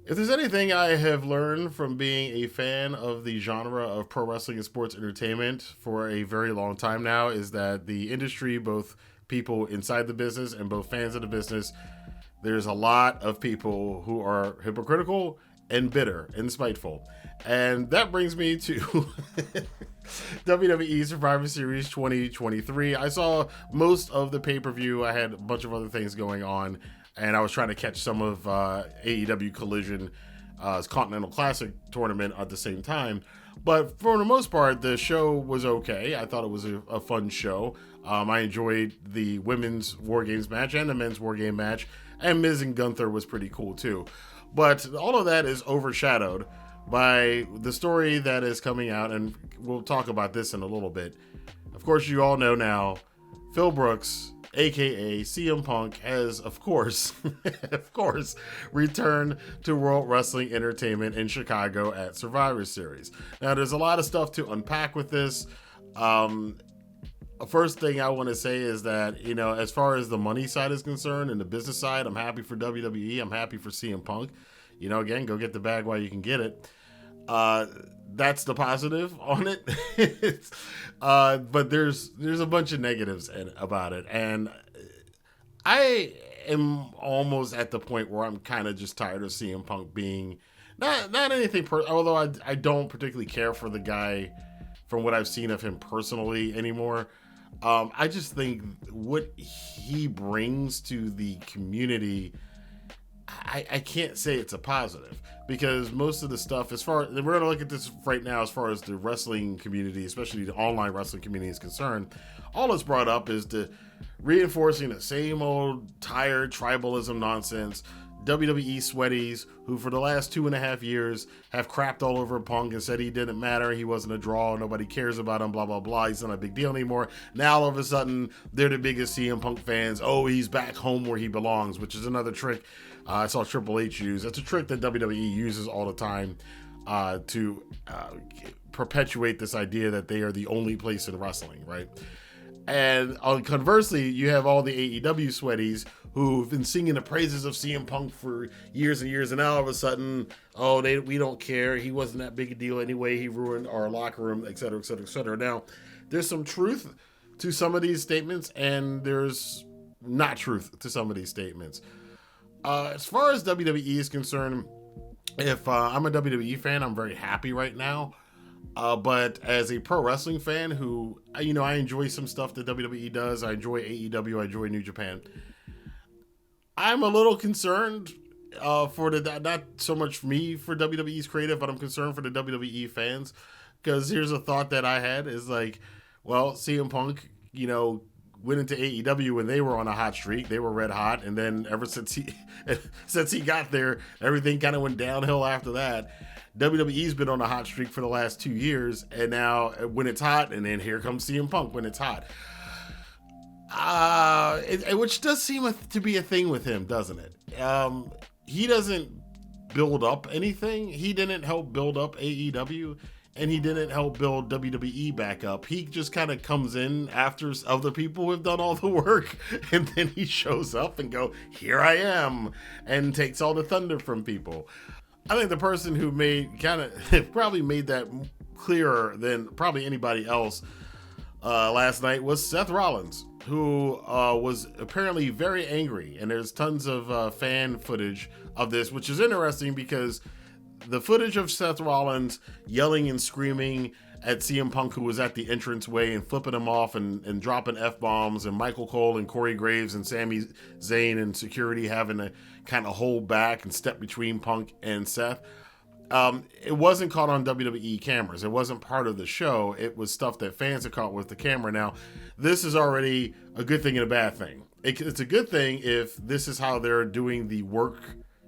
If there's anything I have learned from being a fan of the genre of pro wrestling and sports entertainment for a very long time now, is that the industry, both people inside the business and both fans of the business, there's a lot of people who are hypocritical and bitter and spiteful. And that brings me to WWE Survivor Series 2023. I saw most of the pay per view. I had a bunch of other things going on, and I was trying to catch some of AEW Collision, Continental Classic tournament at the same time. But for the most part, the show was okay. I thought it was a fun show. I enjoyed the women's War Games match and the men's War Game match, and Miz and Gunther was pretty cool too. But all of that is overshadowed by the story that is coming out, and we'll talk about this in a little bit. Of course, you all know now, Phil Brooks, aka CM Punk, has of course, of course, returned to World Wrestling Entertainment in Chicago at Survivor Series. Now, there's a lot of stuff to unpack with this. First thing I want to say is that, as far as the money side is concerned and the business side, I'm happy for WWE. I'm happy for CM Punk. Again, go get the bag while you can get it. That's the positive on it. But there's a bunch of negatives about it. And I am almost at the point where I'm kind of just tired of CM Punk being not anything, although I don't particularly care for the guy from what I've seen of him personally anymore. I just think what he brings to the community, I can't say it's a positive, because most of the stuff, we're going to look at this right now as far as the wrestling community, especially the online wrestling community is concerned, all that's brought up is the reinforcing the same old tired tribalism nonsense. WWE sweaties who for the last 2.5 years have crapped all over Punk and said he didn't matter, he wasn't a draw, nobody cares about him, blah blah blah, he's not a big deal anymore. Now all of a sudden they're the biggest CM Punk fans. Oh, he's back home where he belongs, which is another trick I saw Triple H use. That's a trick that WWE uses all the time to perpetuate this idea that they are the only place in wrestling, right? And conversely, you have all the AEW sweaties who've been singing the praises of CM Punk for years and years, and now all of a sudden, we don't care. He wasn't that big a deal anyway. He ruined our locker room, et cetera, et cetera, et cetera. Now, there's some truth to some of these statements, and there's not truth to some of these statements. As far as WWE is concerned, if I'm a WWE fan, I'm very happy right now. But as a pro wrestling fan who, I enjoy some stuff that WWE does. I enjoy AEW. I enjoy New Japan. I'm a little concerned for not so much for me for WWE's creative, but I'm concerned for the WWE fans. Because here's a thought that I had is like, well, CM Punk, went into AEW when they were on a hot streak. They were red hot. And then ever since he got there, everything kind of went downhill after that. WWE's been on a hot streak for the last 2 years, and now when it's hot, and then here comes CM Punk when it's hot. Which does seem to be a thing with him, doesn't it? He doesn't build up anything. He didn't help build up AEW, and he didn't help build WWE back up. He just kind of comes in after other people have done all the work, and then he shows up and go, here I am, and takes all the thunder from people. I think the person who probably made that clearer than probably anybody else last night was Seth Rollins, who was apparently very angry. And there's tons of fan footage of this, which is interesting because the footage of Seth Rollins yelling and screaming at CM Punk, who was at the entranceway, and flipping him off and dropping F-bombs, and Michael Cole and Corey Graves and Sami Zayn and security having to kind of hold back and step between Punk and Seth. It wasn't caught on WWE cameras. It wasn't part of the show. It was stuff that fans had caught with the camera. Now, this is already a good thing and a bad thing. It's a good thing if this is how they're doing the work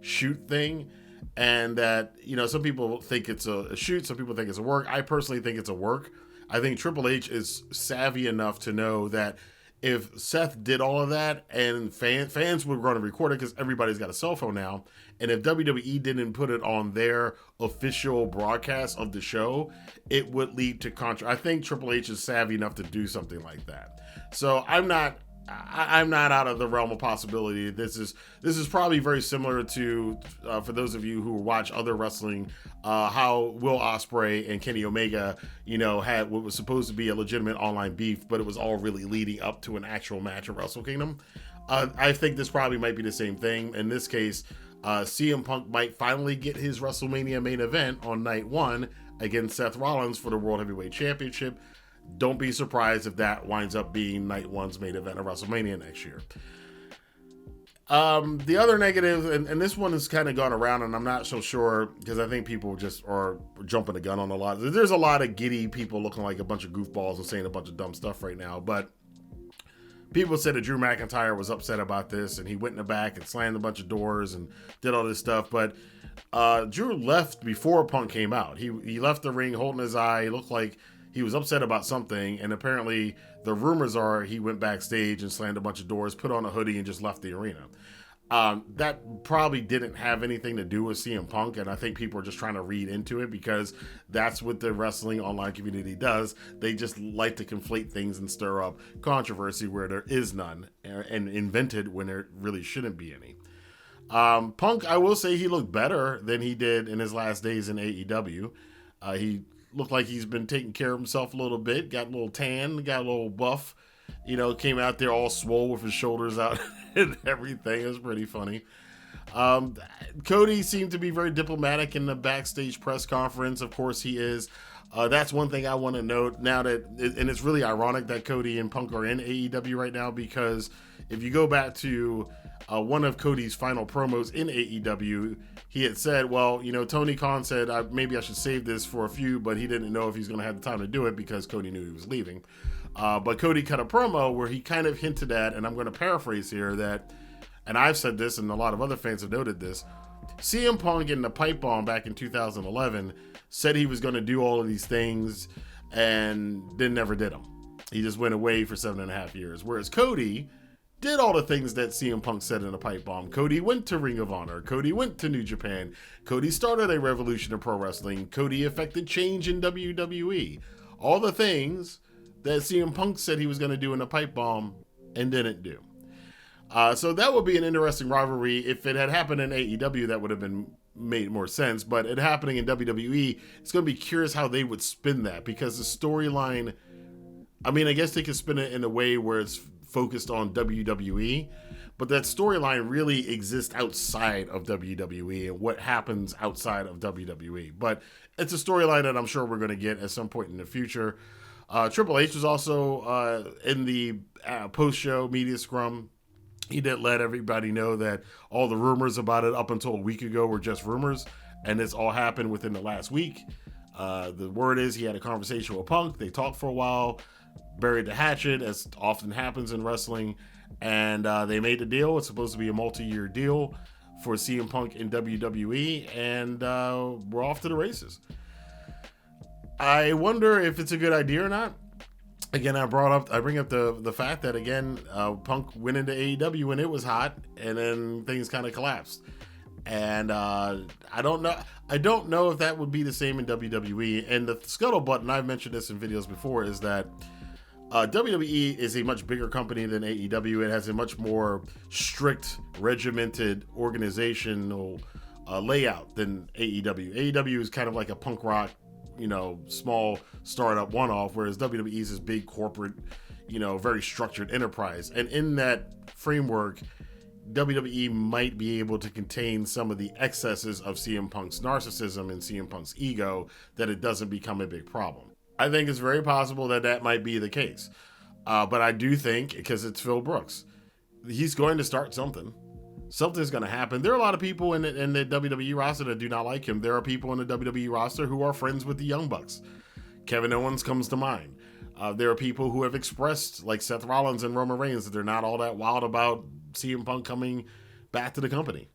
shoot thing, and that, some people think it's a shoot, some people think it's a work. I personally think it's a work. I think Triple H is savvy enough to know that if Seth did all of that and fans were going to record it, because everybody's got a cell phone now, and if WWE didn't put it on their official broadcast of the show, it would lead to I think Triple H is savvy enough to do something like that. So I'm not I'm not out of the realm of possibility. This is probably very similar to for those of you who watch other wrestling, how Will Ospreay and Kenny Omega, had what was supposed to be a legitimate online beef, but it was all really leading up to an actual match at Wrestle Kingdom. I think this probably might be the same thing. In this case, CM Punk might finally get his WrestleMania main event on night 1 against Seth Rollins for the World Heavyweight Championship. Don't be surprised if that winds up being night 1's main event of WrestleMania next year. The other negative, and this one has kind of gone around, and I'm not so sure because I think people just are jumping the gun on a lot. There's a lot of giddy people looking like a bunch of goofballs and saying a bunch of dumb stuff right now, but people said that Drew McIntyre was upset about this, and he went in the back and slammed a bunch of doors and did all this stuff, but Drew left before Punk came out. He left the ring holding his eye. He looked like he was upset about something, and apparently the rumors are he went backstage and slammed a bunch of doors, put on a hoodie, and just left the arena. That probably didn't have anything to do with CM Punk, and I think people are just trying to read into it because that's what the wrestling online community does. They just like to conflate things and stir up controversy where there is none, and invent it when there really shouldn't be any. Punk, I will say he looked better than he did in his last days in AEW. He looked like he's been taking care of himself a little bit, got a little tan, got a little buff, came out there all swole with his shoulders out and everything. It was pretty funny. Cody seemed to be very diplomatic in the backstage press conference. Of course he is. That's one thing I want to note now and it's really ironic that Cody and Punk are in AEW right now, because if you go back to one of Cody's final promos in AEW, he had said, well, Tony Khan said maybe I should save this for a few, but he didn't know if he's going to have the time to do it because Cody knew he was leaving. But Cody cut a promo where he kind of hinted at, and I'm going to paraphrase here, that, and I've said this and a lot of other fans have noted this, CM Punk in the pipe bomb back in 2011 said he was going to do all of these things and then never did them. He just went away for 7.5 years. Whereas Cody did all the things that CM Punk said in the pipe bomb. Cody went to Ring of Honor. Cody went to New Japan. Cody started a revolution of pro wrestling. Cody affected change in WWE. All the things that CM Punk said he was going to do in the pipe bomb and didn't do. So that would be an interesting rivalry. If it had happened in AEW, that would have made more sense. But it happening in WWE, it's going to be curious how they would spin that, because the storyline, I guess they could spin it in a way where it's focused on WWE, but that storyline really exists outside of WWE and what happens outside of WWE. But it's a storyline that I'm sure we're going to get at some point in the future. Triple H was also in the post-show media scrum. He did let everybody know that all the rumors about it up until a week ago were just rumors, and this all happened within the last week. The word is he had a conversation with Punk. They talked for a while, buried the hatchet, as often happens in wrestling, and they made the deal. It's supposed to be a multi-year deal for CM Punk in WWE, and we're off to the races. I wonder if it's a good idea or not. Again, I bring up the fact that, again, Punk went into AEW when it was hot, and then things kind of collapsed. And I don't know if that would be the same in WWE. And the scuttlebutt, and I've mentioned this in videos before, is that WWE is a much bigger company than AEW. It has a much more strict, regimented organizational layout than AEW. AEW is kind of like a punk rock, small startup one-off, whereas WWE is this big corporate, very structured enterprise. And in that framework, WWE might be able to contain some of the excesses of CM Punk's narcissism and CM Punk's ego, that it doesn't become a big problem. I think it's very possible that might be the case. But I do think, because it's Phil Brooks, he's going to start something. Something's going to happen. There are a lot of people in the WWE roster that do not like him. There are people in the WWE roster who are friends with the Young Bucks. Kevin Owens comes to mind. There are people who have expressed, like Seth Rollins and Roman Reigns, that they're not all that wild about CM Punk coming back to the company.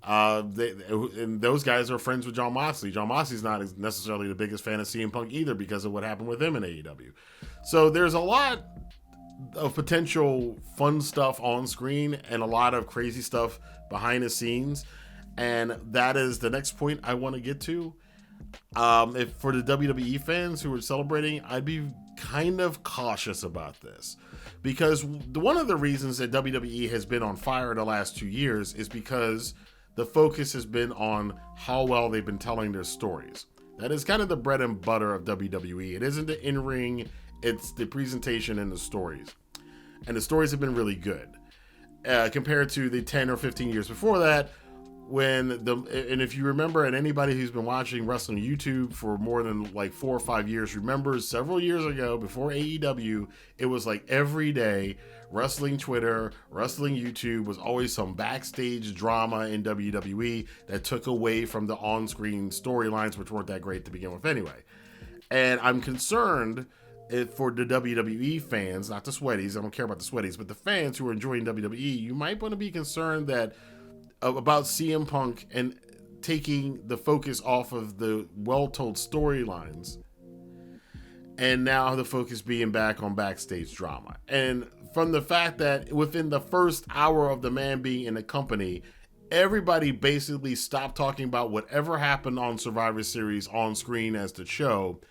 And those guys are friends with Jon Moxley. Jon Moxley's not necessarily the biggest fan of CM Punk either, because of what happened with him in AEW. So there's a lot of potential fun stuff on screen and a lot of crazy stuff behind the scenes, and that is the next point I want to get to. If for the WWE fans who are celebrating, I'd be kind of cautious about this, because one of the reasons that WWE has been on fire the last 2 years is because the focus has been on how well they've been telling their stories. That is kind of the bread and butter of WWE. It isn't the in-ring, it's the presentation and the stories. And the stories have been really good. Compared to the 10 or 15 years before that, and if you remember, and anybody who's been watching wrestling YouTube for more than like 4 or 5 years remembers several years ago, before AEW, it was like every day, wrestling Twitter, wrestling YouTube was always some backstage drama in WWE that took away from the on-screen storylines, which weren't that great to begin with anyway. And I'm concerned for the WWE fans, not the sweaties, I don't care about the sweaties, but the fans who are enjoying WWE, you might want to be concerned about CM Punk and taking the focus off of the well-told storylines, and now the focus being back on backstage drama. And from the fact that within the first hour of the man being in the company, everybody basically stopped talking about whatever happened on Survivor Series on screen as the show,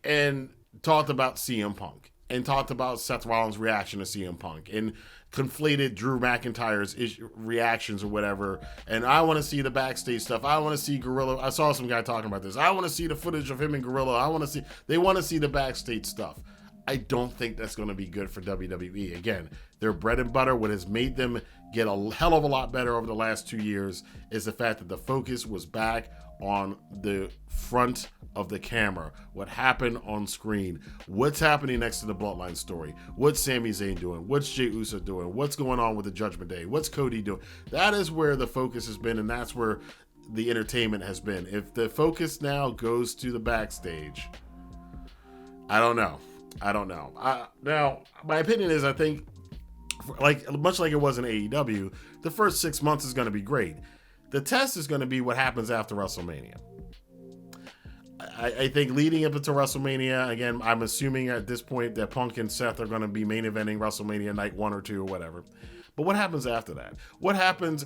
and talked about CM Punk, and talked about Seth Rollins' reaction to CM Punk, and conflated Drew McIntyre's reactions or whatever. And I want to see the backstage stuff. I want to see Gorilla. I saw some guy talking about this. I want to see the footage of him and Gorilla. They want to see the backstage stuff. I don't think that's going to be good for WWE. Again, their bread and butter, what has made them get a hell of a lot better over the last 2 years, is the fact that the focus was back on the front of the camera. What happened on screen? What's happening next to the Bloodline story? What's Sami Zayn doing? What's Jey Uso doing? What's going on with the Judgment Day? What's Cody doing? That is where the focus has been, and that's where the entertainment has been. If the focus now goes to the backstage, I don't know. Now, my opinion is, I think, much like it was in AEW, the first 6 months is going to be great. The test is going to be what happens after WrestleMania. I think leading up into WrestleMania, again, I'm assuming at this point that Punk and Seth are going to be main eventing WrestleMania night 1 or 2 or whatever. But what happens after that? What happens?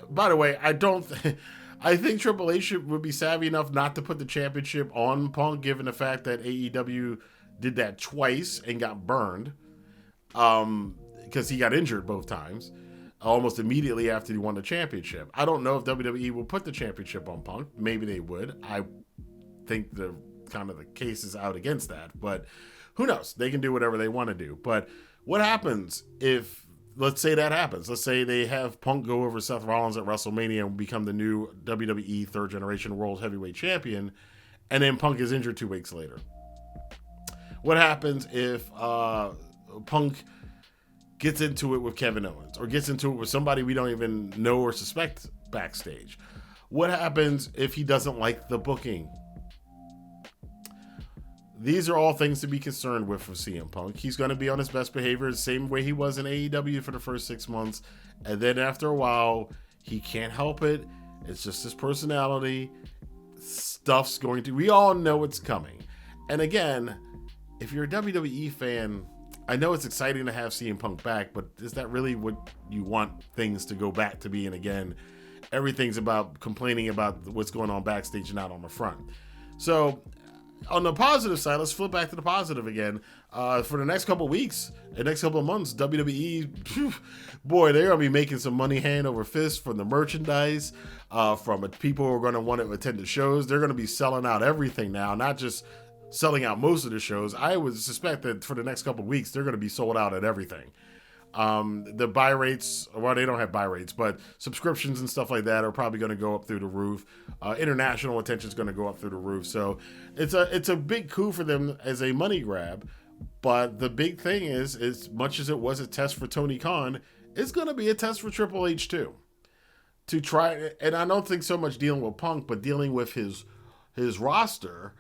By the way, I think Triple H would be savvy enough not to put the championship on Punk, given the fact that AEW did that twice and got burned, because he got injured both times, almost immediately after he won the championship. I don't know if WWE will put the championship on Punk. Maybe they would. I think the case is out against that, but who knows? They can do whatever they want to do. But what happens if, let's say that happens. Let's say they have Punk go over Seth Rollins at WrestleMania and become the new WWE third generation World Heavyweight Champion, and then Punk is injured 2 weeks later. What happens if Punk gets into it with Kevin Owens, or gets into it with somebody we don't even know or suspect backstage? What happens if he doesn't like the booking? These are all things to be concerned with for CM Punk. He's going to be on his best behavior the same way he was in AEW for the first 6 months. And then after a while, he can't help it. It's just his personality. Stuff's going to... We all know it's coming. And again, if you're a WWE fan, I know it's exciting to have CM Punk back, but is that really what you want things to go back to being again? Everything's about complaining about what's going on backstage and not on the front. So... on the positive side, let's flip back to the positive again. For the next couple of weeks, the next couple of months, WWE, boy, they're going to be making some money hand over fist from the merchandise, from people who are going to want to attend the shows. They're going to be selling out everything now, not just selling out most of the shows. I would suspect that for the next couple of weeks, they're going to be sold out at everything. The buy rates, well, they don't have buy rates, but subscriptions and stuff like that are probably going to go up through the roof. International attention is going to go up through the roof. So it's a big coup for them as a money grab. But the big thing is, as much as it was a test for Tony Khan, it's going to be a test for Triple H too. To try, and I don't think so much dealing with Punk, but dealing with his roster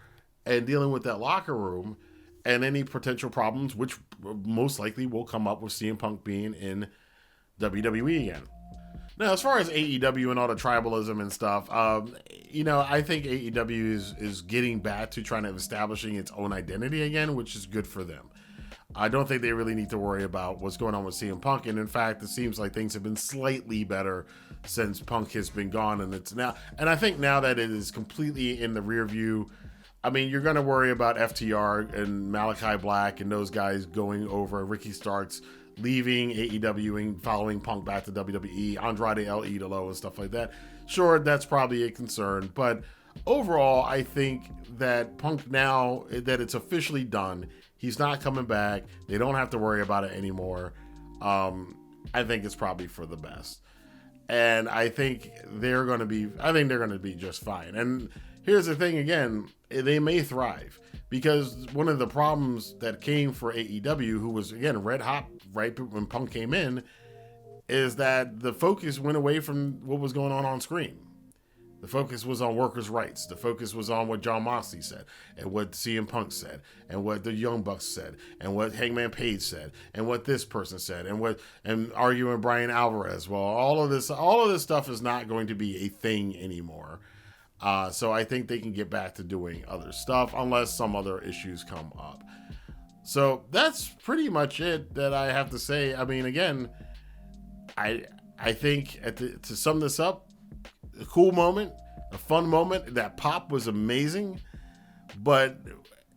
and dealing with that locker room and any potential problems, which most likely will come up with CM Punk being in WWE again. Now, as far as AEW and all the tribalism and stuff, I think AEW is getting back to trying to establishing its own identity again, which is good for them. I don't think they really need to worry about what's going on with CM Punk, and in fact, it seems like things have been slightly better since Punk has been gone, and I think now that it is completely in the rear view, I mean, you're going to worry about FTR and Malachi Black and those guys going over, Ricky Starks leaving AEW and following Punk back to WWE, Andrade El Idolo and stuff like that. Sure, that's probably a concern, but overall, I think that Punk, now that it's officially done, he's not coming back. They don't have to worry about it anymore. I think it's probably for the best. And I think they're going to be just fine. And here's the thing again, they may thrive, because one of the problems that came for AEW, who was again red hot right when Punk came in, is that the focus went away from what was going on screen. The focus was on workers' rights. The focus was on what Jon Moxley said, and what CM Punk said, and what the Young Bucks said, and what Hangman Page said, and what this person said, and arguing Brian Alvarez. Well, all of this stuff is not going to be a thing anymore. So I think they can get back to doing other stuff unless some other issues come up. So that's pretty much it that I have to say. I mean, again, I think to sum this up, a cool moment, a fun moment. That pop was amazing, but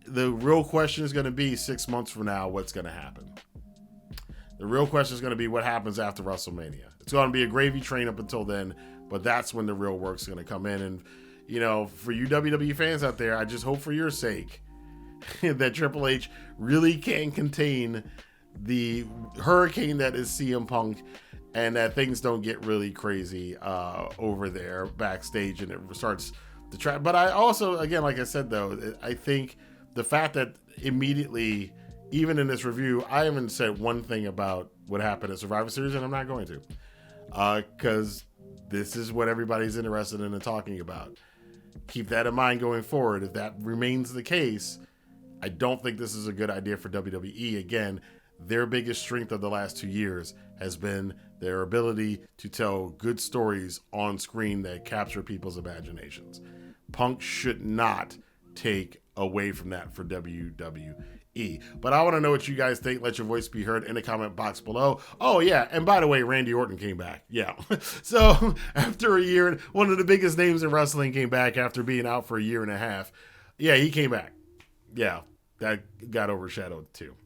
the real question is going to be 6 months from now, what's going to happen? The real question is going to be what happens after WrestleMania. It's going to be a gravy train up until then, but that's when the real work's going to come in. And, you know, for you WWE fans out there, I just hope for your sake that Triple H really can contain the hurricane that is CM Punk, and that things don't get really crazy over there backstage and it starts to try. But I also, again, like I said, though, I think the fact that immediately, even in this review, I haven't said one thing about what happened at Survivor Series, and I'm not going to, because this is what everybody's interested in and talking about. Keep that in mind going forward. If that remains the case, I don't think this is a good idea for WWE. Again, their biggest strength of the last 2 years has been their ability to tell good stories on screen that capture people's imaginations. Punk should not take away from that for WWE. But I want to know what you guys think. Let your voice be heard in the comment box below. Oh, yeah. And by the way, Randy Orton came back. Yeah. So after a year, one of the biggest names in wrestling came back after being out for a year and a half. Yeah, he came back. Yeah, that got overshadowed too.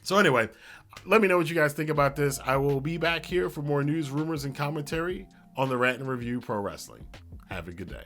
So anyway, let me know what you guys think about this. I will be back here for more news, rumors, and commentary on the Rantin Review Pro Wrestling. Have a good day.